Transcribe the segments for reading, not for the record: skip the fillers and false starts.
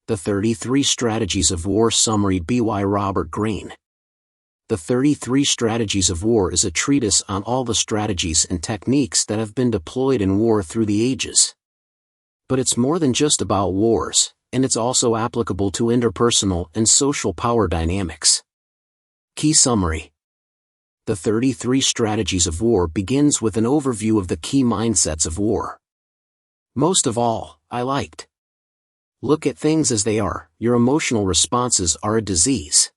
The 33 Strategies of War Summary by Robert Greene. The 33 Strategies of War is a treatise on all the strategies and techniques that have been deployed in war through the ages. But it's more than just about wars, and it's also applicable to interpersonal and social power dynamics. Key summary. The 33 Strategies of War begins with an overview of the key mindsets of war. Most of all, I liked. Look at things as they are, your emotional responses are a disease.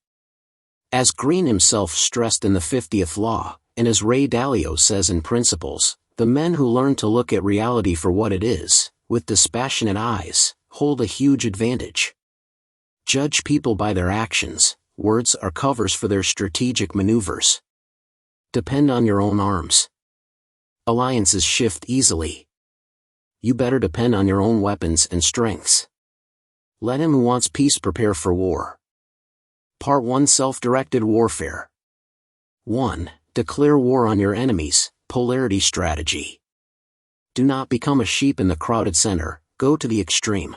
As Greene himself stressed in the 50th Law, and as Ray Dalio says in Principles, the men who learn to look at reality for what it is, with dispassionate eyes, hold a huge advantage. Judge people by their actions, words are covers for their strategic maneuvers. Depend on your own arms. Alliances shift easily. You better depend on your own weapons and strengths. Let him who wants peace prepare for war. Part 1 Self-Directed Warfare. 1. Declare war on your enemies, polarity strategy. Do not become a sheep in the crowded center, go to the extreme.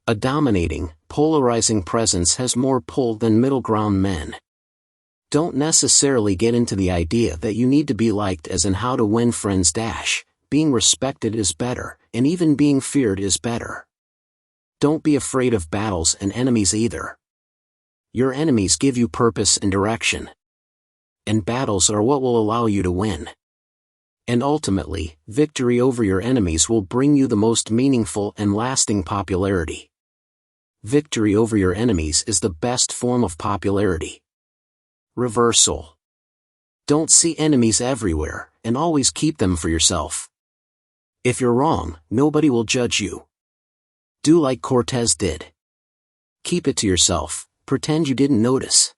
A dominating, polarizing presence has more pull than middle ground men. Don't necessarily get into the idea that you need to be liked as in How to Win Friends - being respected is better, and even being feared is better. Don't be afraid of battles and enemies either. Your enemies give you purpose and direction. And battles are what will allow you to win. And ultimately, victory over your enemies will bring you the most meaningful and lasting popularity. Victory over your enemies is the best form of popularity. Reversal. Don't see enemies everywhere, and always keep them for yourself. If you're wrong, nobody will judge you. Do like Cortez did. Keep it to yourself, pretend you didn't notice.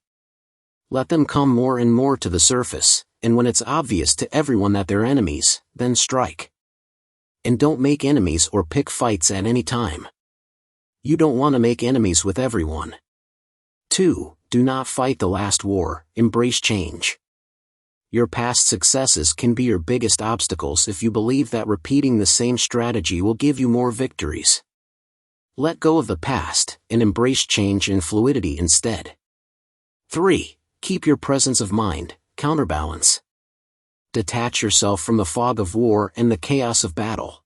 Let them come more and more to the surface, and when it's obvious to everyone that they're enemies, then strike. And don't make enemies or pick fights at any time. You don't want to make enemies with everyone. 2. Do not fight the last war, embrace change. Your past successes can be your biggest obstacles if you believe that repeating the same strategy will give you more victories. Let go of the past, and embrace change and fluidity instead. 3. Keep your presence of mind, counterbalance. Detach yourself from the fog of war and the chaos of battle.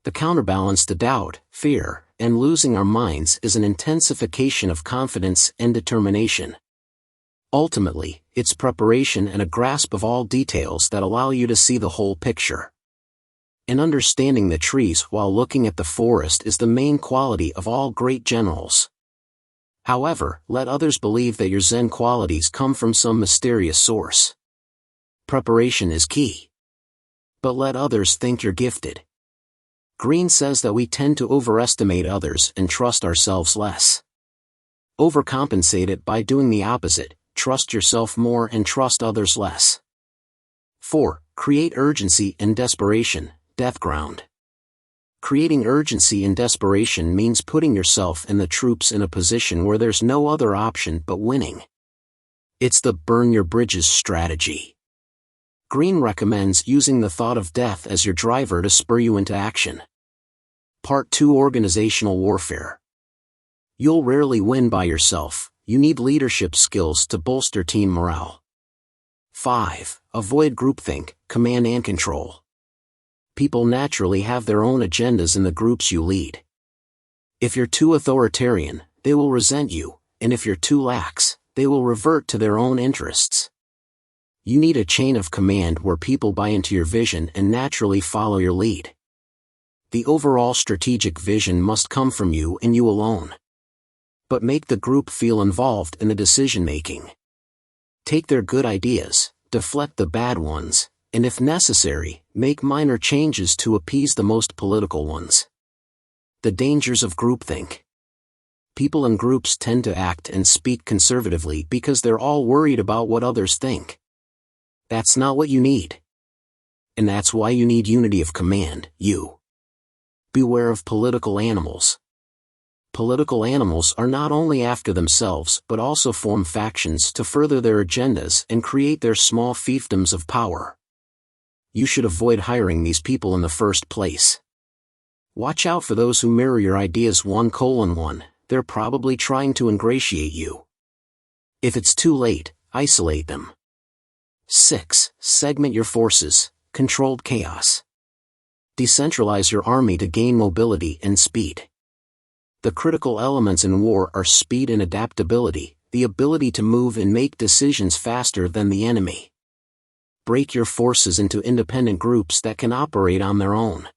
The counterbalance to doubt, fear, and losing our minds is an intensification of confidence and determination. Ultimately, it's preparation and a grasp of all details that allow you to see the whole picture. And understanding the trees while looking at the forest is the main quality of all great generals. However, let others believe that your Zen qualities come from some mysterious source. Preparation is key. But let others think you're gifted. Greene says that we tend to overestimate others and trust ourselves less. Overcompensate it by doing the opposite, trust yourself more and trust others less. 4. Create urgency and desperation. Death ground. Creating urgency and desperation means putting yourself and the troops in a position where there's no other option but winning. It's the burn your bridges strategy. Greene recommends using the thought of death as your driver to spur you into action. Part 2 Organizational Warfare. You'll rarely win by yourself, you need leadership skills to bolster team morale. 5. Avoid groupthink, command and control. People naturally have their own agendas in the groups you lead. If you're too authoritarian, they will resent you, and if you're too lax, they will revert to their own interests. You need a chain of command where people buy into your vision and naturally follow your lead. The overall strategic vision must come from you and you alone. But make the group feel involved in the decision-making. Take their good ideas, deflect the bad ones, and if necessary, make minor changes to appease the most political ones. The dangers of groupthink. People in groups tend to act and speak conservatively because they're all worried about what others think. That's not what you need. And that's why you need unity of command, Beware of political animals. Political animals are not only after themselves but also form factions to further their agendas and create their small fiefdoms of power. You should avoid hiring these people in the first place. Watch out for those who mirror your ideas 1:1. They're probably trying to ingratiate you. If it's too late, isolate them. 6. Segment your forces, controlled chaos. Decentralize your army to gain mobility and speed. The critical elements in war are speed and adaptability, the ability to move and make decisions faster than the enemy. Break your forces into independent groups that can operate on their own.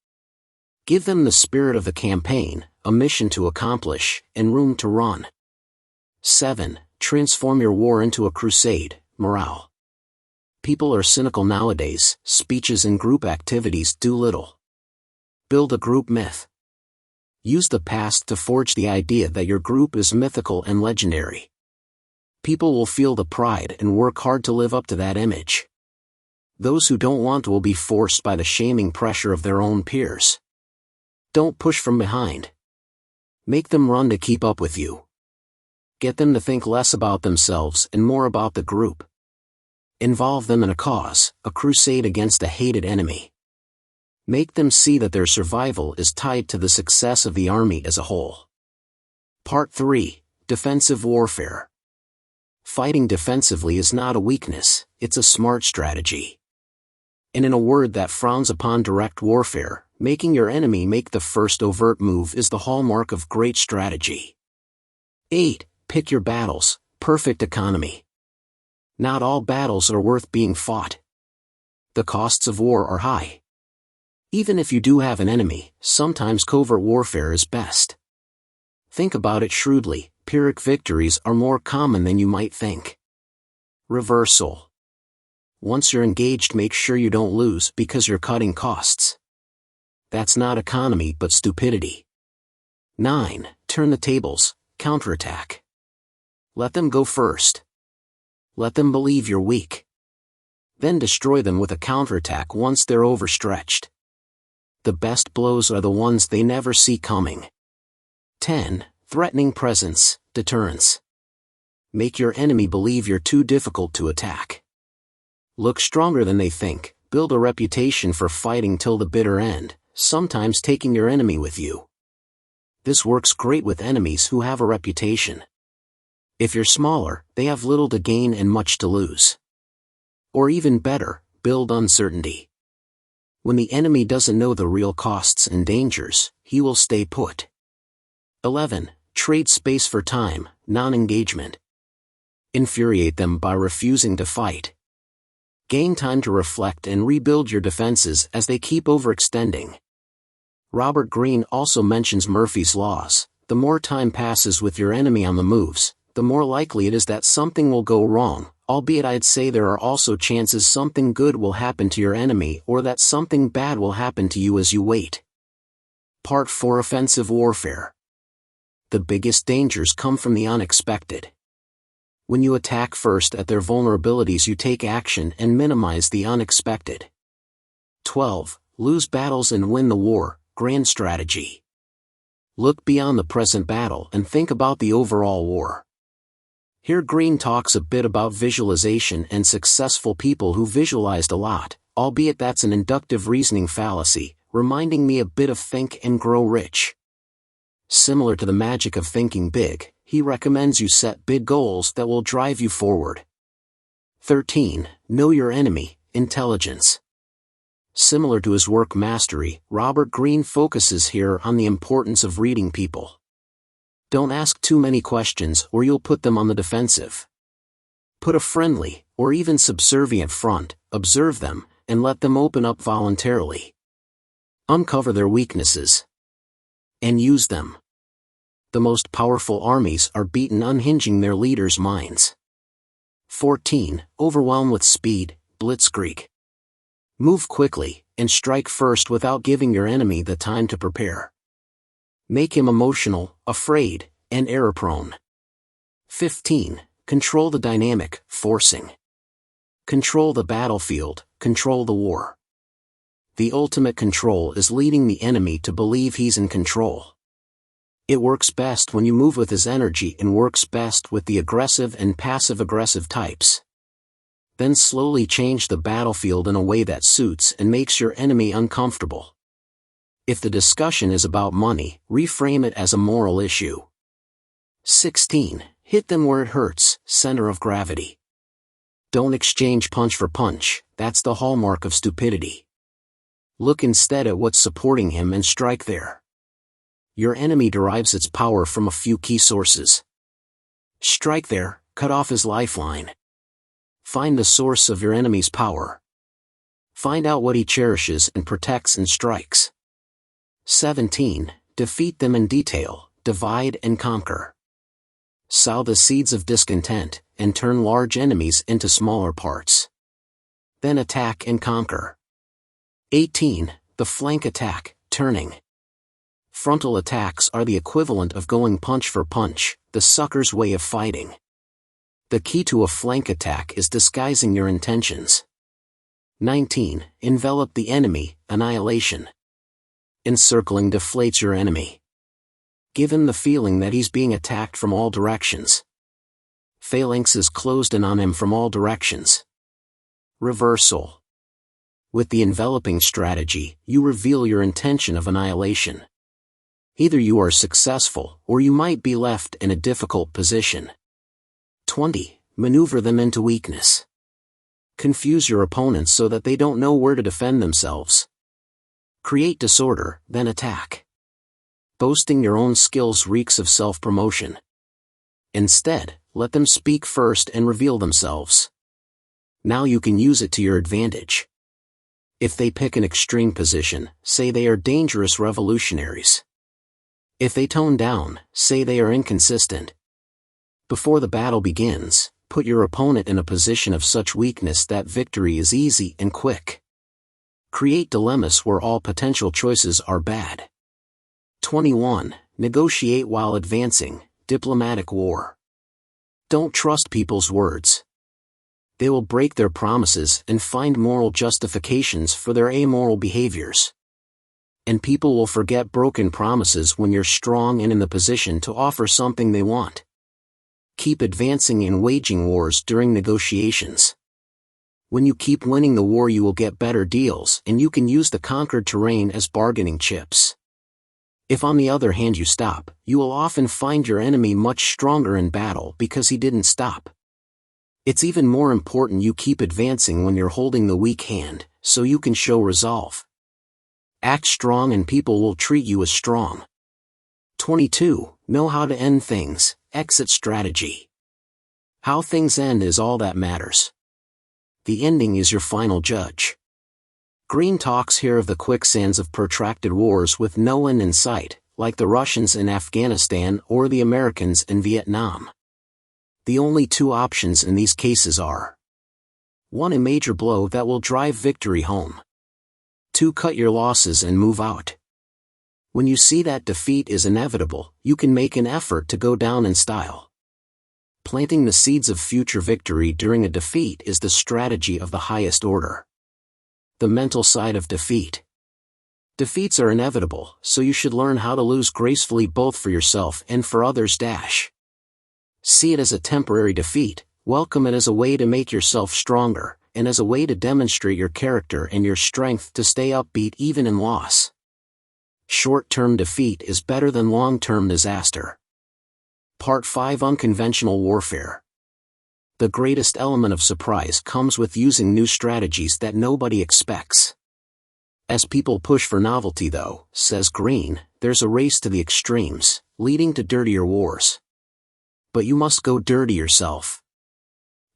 Give them the spirit of the campaign, a mission to accomplish, and room to run. 7. Transform your war into a crusade, morale. People are cynical nowadays, speeches and group activities do little. Build a group myth. Use the past to forge the idea that your group is mythical and legendary. People will feel the pride and work hard to live up to that image. Those who don't want will be forced by the shaming pressure of their own peers. Don't push from behind. Make them run to keep up with you. Get them to think less about themselves and more about the group. Involve them in a cause, a crusade against a hated enemy. Make them see that their survival is tied to the success of the army as a whole. Part 3. Defensive warfare. Fighting defensively is not a weakness, it's a smart strategy. And in a word that frowns upon direct warfare, making your enemy make the first overt move is the hallmark of great strategy. 8. Pick your battles, perfect economy. Not all battles are worth being fought. The costs of war are high. Even if you do have an enemy, sometimes covert warfare is best. Think about it shrewdly, Pyrrhic victories are more common than you might think. Reversal. Once you're engaged, make sure you don't lose because you're cutting costs. That's not economy but stupidity. 9. Turn the tables, counterattack. Let them go first. Let them believe you're weak. Then destroy them with a counterattack once they're overstretched. The best blows are the ones they never see coming. 10. Threatening presence, deterrence. Make your enemy believe you're too difficult to attack. Look stronger than they think, build a reputation for fighting till the bitter end, sometimes taking your enemy with you. This works great with enemies who have a reputation. If you're smaller, they have little to gain and much to lose. Or even better, build uncertainty. When the enemy doesn't know the real costs and dangers, he will stay put. 11. Trade space for time, non-engagement. Infuriate them by refusing to fight. Gain time to reflect and rebuild your defenses as they keep overextending. Robert Greene also mentions Murphy's laws. The more time passes with your enemy on the moves, the more likely it is that something will go wrong, albeit I'd say there are also chances something good will happen to your enemy or that something bad will happen to you as you wait. Part 4. Offensive warfare. The biggest dangers come from the unexpected. When you attack first at their vulnerabilities, you take action and minimize the unexpected. 12. Lose battles and win the war, grand strategy. Look beyond the present battle and think about the overall war. Here Greene talks a bit about visualization and successful people who visualized a lot, albeit that's an inductive reasoning fallacy, reminding me a bit of Think and Grow Rich. Similar to the magic of thinking big, he recommends you set big goals that will drive you forward. 13. Know your enemy, intelligence. Similar to his work Mastery, Robert Greene focuses here on the importance of reading people. Don't ask too many questions or you'll put them on the defensive. Put a friendly, or even subservient front, observe them, and let them open up voluntarily. Uncover their weaknesses. And use them. The most powerful armies are beaten unhinging their leaders' minds. 14. Overwhelm with speed, blitzkrieg. Move quickly, and strike first without giving your enemy the time to prepare. Make him emotional, afraid, and error-prone. 15. Control the dynamic, forcing. Control the battlefield, control the war. The ultimate control is leading the enemy to believe he's in control. It works best when you move with his energy and works best with the aggressive and passive-aggressive types. Then slowly change the battlefield in a way that suits and makes your enemy uncomfortable. If the discussion is about money, reframe it as a moral issue. 16. Hit them where it hurts, center of gravity. Don't exchange punch for punch, that's the hallmark of stupidity. Look instead at what's supporting him and strike there. Your enemy derives its power from a few key sources. Strike there, cut off his lifeline. Find the source of your enemy's power. Find out what he cherishes and protects and strikes. 17. Defeat them in detail, divide and conquer. Sow the seeds of discontent, and turn large enemies into smaller parts. Then attack and conquer. 18. The flank attack, turning. Frontal attacks are the equivalent of going punch for punch, the sucker's way of fighting. The key to a flank attack is disguising your intentions. 19. Envelop the enemy, annihilation. Encircling deflates your enemy. Give him the feeling that he's being attacked from all directions. Phalanx is closed in on him from all directions. Reversal. With the enveloping strategy, you reveal your intention of annihilation. Either you are successful, or you might be left in a difficult position. 20. Maneuver them into weakness. Confuse your opponents so that they don't know where to defend themselves. Create disorder, then attack. Boasting your own skills reeks of self-promotion. Instead, let them speak first and reveal themselves. Now you can use it to your advantage. If they pick an extreme position, say they are dangerous revolutionaries. If they tone down, say they are inconsistent. Before the battle begins, put your opponent in a position of such weakness that victory is easy and quick. Create dilemmas where all potential choices are bad. 21. Negotiate while advancing, diplomatic war. Don't trust people's words. They will break their promises and find moral justifications for their amoral behaviors. And people will forget broken promises when you're strong and in the position to offer something they want. Keep advancing in waging wars during negotiations. When you keep winning the war, you will get better deals and you can use the conquered terrain as bargaining chips. If on the other hand you stop, you will often find your enemy much stronger in battle because he didn't stop. It's even more important you keep advancing when you're holding the weak hand, so you can show resolve. Act strong and people will treat you as strong. 22. Know how to end things, exit strategy. How things end is all that matters. The ending is your final judge. Greene talks here of the quicksands of protracted wars with no end in sight, like the Russians in Afghanistan or the Americans in Vietnam. The only two options in these cases are 1. A major blow that will drive victory home. 2. Cut your losses and move out. When you see that defeat is inevitable, you can make an effort to go down in style. Planting the seeds of future victory during a defeat is the strategy of the highest order. The mental side of defeat. Defeats are inevitable, so you should learn how to lose gracefully both for yourself and for others. See it as a temporary defeat, welcome it as a way to make yourself stronger, and as a way to demonstrate your character and your strength to stay upbeat even in loss. Short-term defeat is better than long-term disaster. Part 5. Unconventional warfare. The greatest element of surprise comes with using new strategies that nobody expects. As people push for novelty though, says Greene, there's a race to the extremes, leading to dirtier wars. But you must go dirty yourself.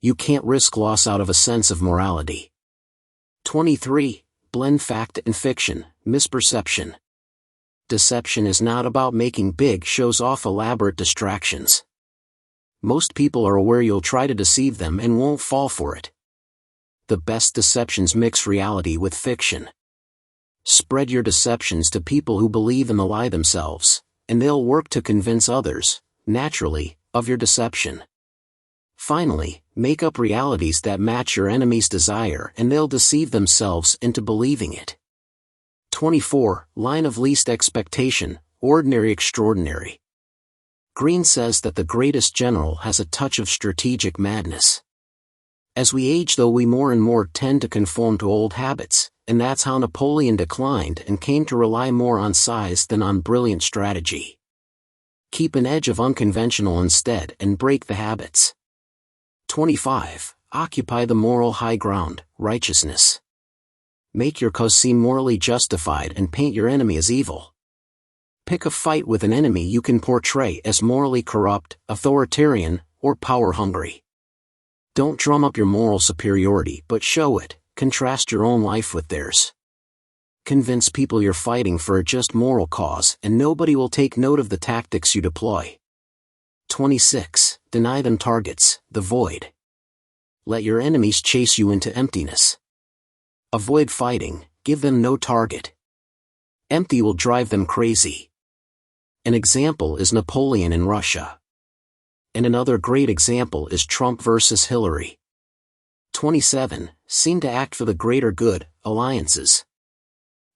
You can't risk loss out of a sense of morality. 23. Blend fact and fiction, misperception. Deception is not about making big shows off elaborate distractions. Most people are aware you'll try to deceive them and won't fall for it. The best deceptions mix reality with fiction. Spread your deceptions to people who believe in the lie themselves, and they'll work to convince others, naturally, of your deception. Finally, make up realities that match your enemy's desire and they'll deceive themselves into believing it. 24. Line of least expectation, ordinary extraordinary. Greene says that the greatest general has a touch of strategic madness. As we age though we more and more tend to conform to old habits, and that's how Napoleon declined and came to rely more on size than on brilliant strategy. Keep an edge of unconventional instead and break the habits. 25. Occupy the moral high ground, righteousness. Make your cause seem morally justified and paint your enemy as evil. Pick a fight with an enemy you can portray as morally corrupt, authoritarian, or power-hungry. Don't drum up your moral superiority but show it. Contrast your own life with theirs. Convince people you're fighting for a just moral cause and nobody will take note of the tactics you deploy. 26. Deny them targets, the void. Let your enemies chase you into emptiness. Avoid fighting, give them no target. Empty will drive them crazy. An example is Napoleon in Russia. And another great example is Trump versus Hillary. 27. Seem to act for the greater good, alliances.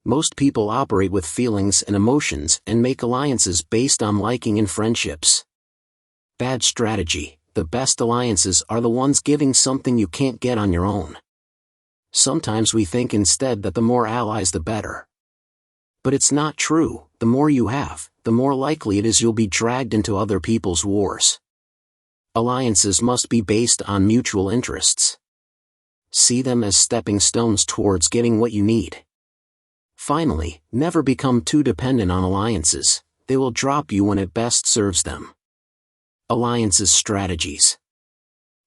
Most people operate with feelings and emotions and make alliances based on liking and friendships. Bad strategy. The best alliances are the ones giving something you can't get on your own. Sometimes we think instead that the more allies the better. But it's not true. The more you have, the more likely it is you'll be dragged into other people's wars. Alliances must be based on mutual interests. See them as stepping stones towards getting what you need. Finally, never become too dependent on alliances. They will drop you when it best serves them. Alliances strategies.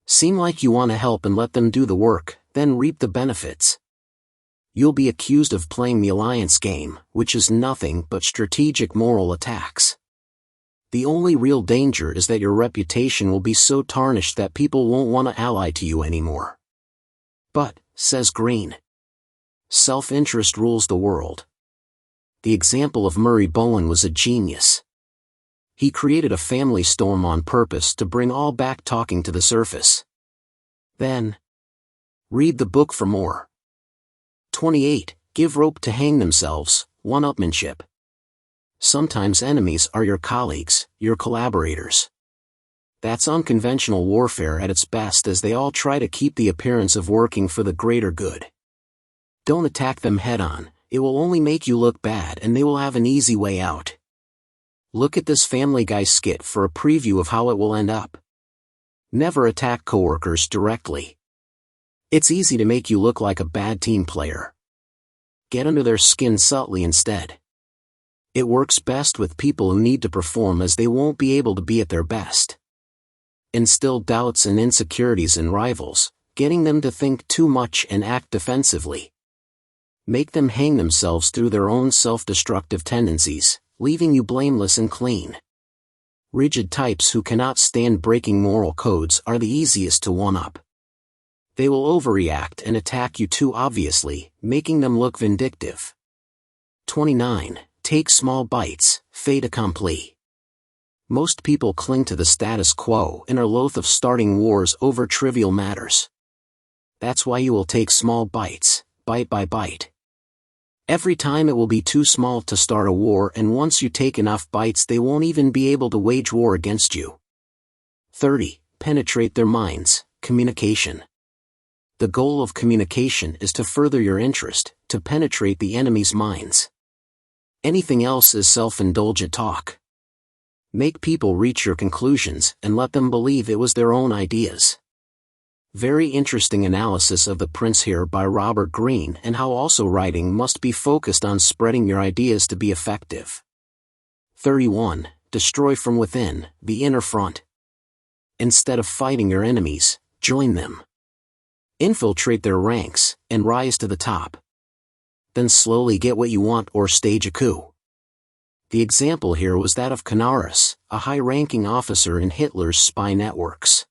Seem like you want to help and let them do the work, then reap the benefits. You'll be accused of playing the alliance game, which is nothing but strategic moral attacks. The only real danger is that your reputation will be so tarnished that people won't want to ally to you anymore. But, says Greene, self-interest rules the world. The example of Murray Bowen was a genius. He created a family storm on purpose to bring all back talking to the surface. Then, read the book for more. 28. Give rope to hang themselves, one-upmanship. Sometimes enemies are your colleagues, your collaborators. That's unconventional warfare at its best, as they all try to keep the appearance of working for the greater good. Don't attack them head-on, it will only make you look bad and they will have an easy way out. Look at this Family Guy skit for a preview of how it will end up. Never attack coworkers directly. It's easy to make you look like a bad team player. Get under their skin subtly instead. It works best with people who need to perform, as they won't be able to be at their best. Instill doubts and insecurities in rivals, getting them to think too much and act defensively. Make them hang themselves through their own self-destructive tendencies, leaving you blameless and clean. Rigid types who cannot stand breaking moral codes are the easiest to one-up. They will overreact and attack you too obviously, making them look vindictive. 29. Take small bites, fait accompli. Most people cling to the status quo and are loath of starting wars over trivial matters. That's why you will take small bites, bite by bite. Every time it will be too small to start a war, and once you take enough bites they won't even be able to wage war against you. 30. Penetrate their minds, communication. The goal of communication is to further your interest, to penetrate the enemy's minds. Anything else is self-indulgent talk. Make people reach your conclusions and let them believe it was their own ideas. Very interesting analysis of The Prince here by Robert Greene, and how also writing must be focused on spreading your ideas to be effective. 31. Destroy from within, the inner front. Instead of fighting your enemies, join them. Infiltrate their ranks, and rise to the top. Then slowly get what you want or stage a coup. The example here was that of Canaris, a high-ranking officer in Hitler's spy networks.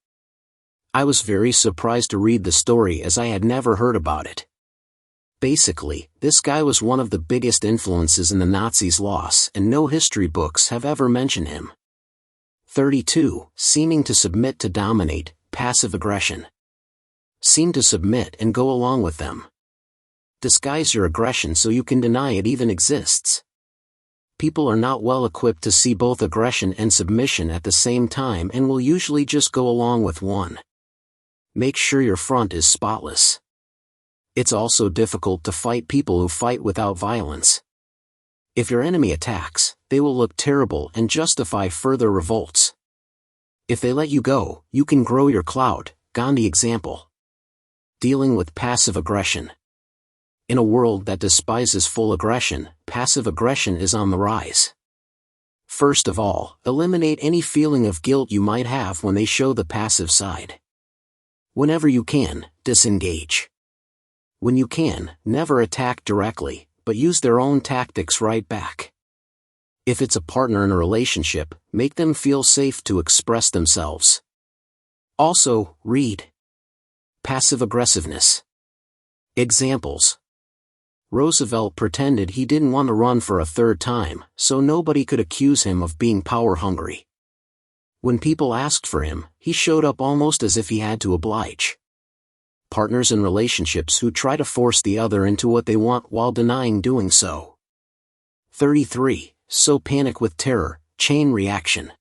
I was very surprised to read the story, as I had never heard about it. Basically, this guy was one of the biggest influences in the Nazis' loss, and no history books have ever mentioned him. 32. Seeming to submit to dominate, passive aggression. Seem to submit and go along with them. Disguise your aggression so you can deny it even exists. People are not well equipped to see both aggression and submission at the same time and will usually just go along with one. Make sure your front is spotless. It's also difficult to fight people who fight without violence. If your enemy attacks, they will look terrible and justify further revolts. If they let you go, you can grow your clout. Gandhi example. Dealing with passive aggression. In a world that despises full aggression, passive aggression is on the rise. First of all, eliminate any feeling of guilt you might have when they show the passive side. Whenever you can, disengage. When you can, never attack directly, but use their own tactics right back. If it's a partner in a relationship, make them feel safe to express themselves. Also, read. Passive aggressiveness. Examples. Roosevelt pretended he didn't want to run for a third time, so nobody could accuse him of being power-hungry. When people asked for him, he showed up almost as if he had to oblige. Partners in relationships who try to force the other into what they want while denying doing so. 33. Sow panic with terror, chain reaction.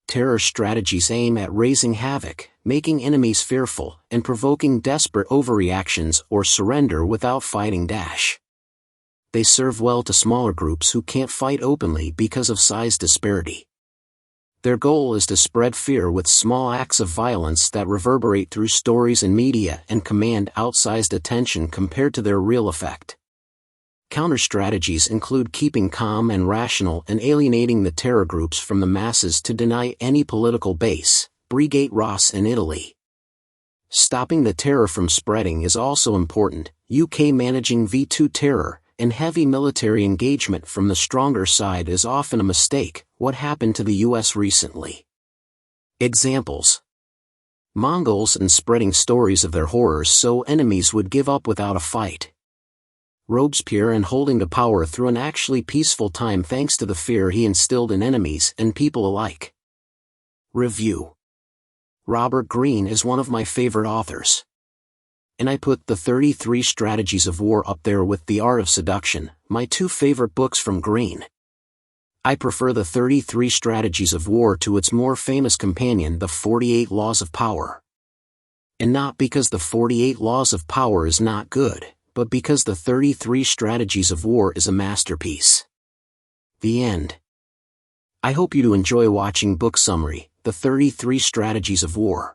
Terror strategies aim at raising havoc, making enemies fearful, and provoking desperate overreactions or surrender without fighting. They serve well to smaller groups who can't fight openly because of size disparity. Their goal is to spread fear with small acts of violence that reverberate through stories and media and command outsized attention compared to their real effect. Counter strategies include keeping calm and rational and alienating the terror groups from the masses to deny any political base. Brigate Ross in Italy. Stopping the terror from spreading is also important. UK managing V2 terror and heavy military engagement from the stronger side is often a mistake. What happened to the US recently? Examples. Mongols and spreading stories of their horrors so enemies would give up without a fight. Robespierre and holding to power through an actually peaceful time thanks to the fear he instilled in enemies and people alike. Review. Robert Greene is one of my favorite authors. And I put the 33 Strategies of War up there with The Art of Seduction, my two favorite books from Greene. I prefer the 33 Strategies of War to its more famous companion, The 48 Laws of Power. And not because the 48 Laws of Power is not good, but because the 33 Strategies of War is a masterpiece. The end. I hope you do enjoy watching book summary, The 33 Strategies of War.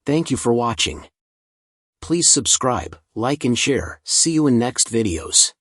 Thank you for watching. Please subscribe, like and share. See you in next videos.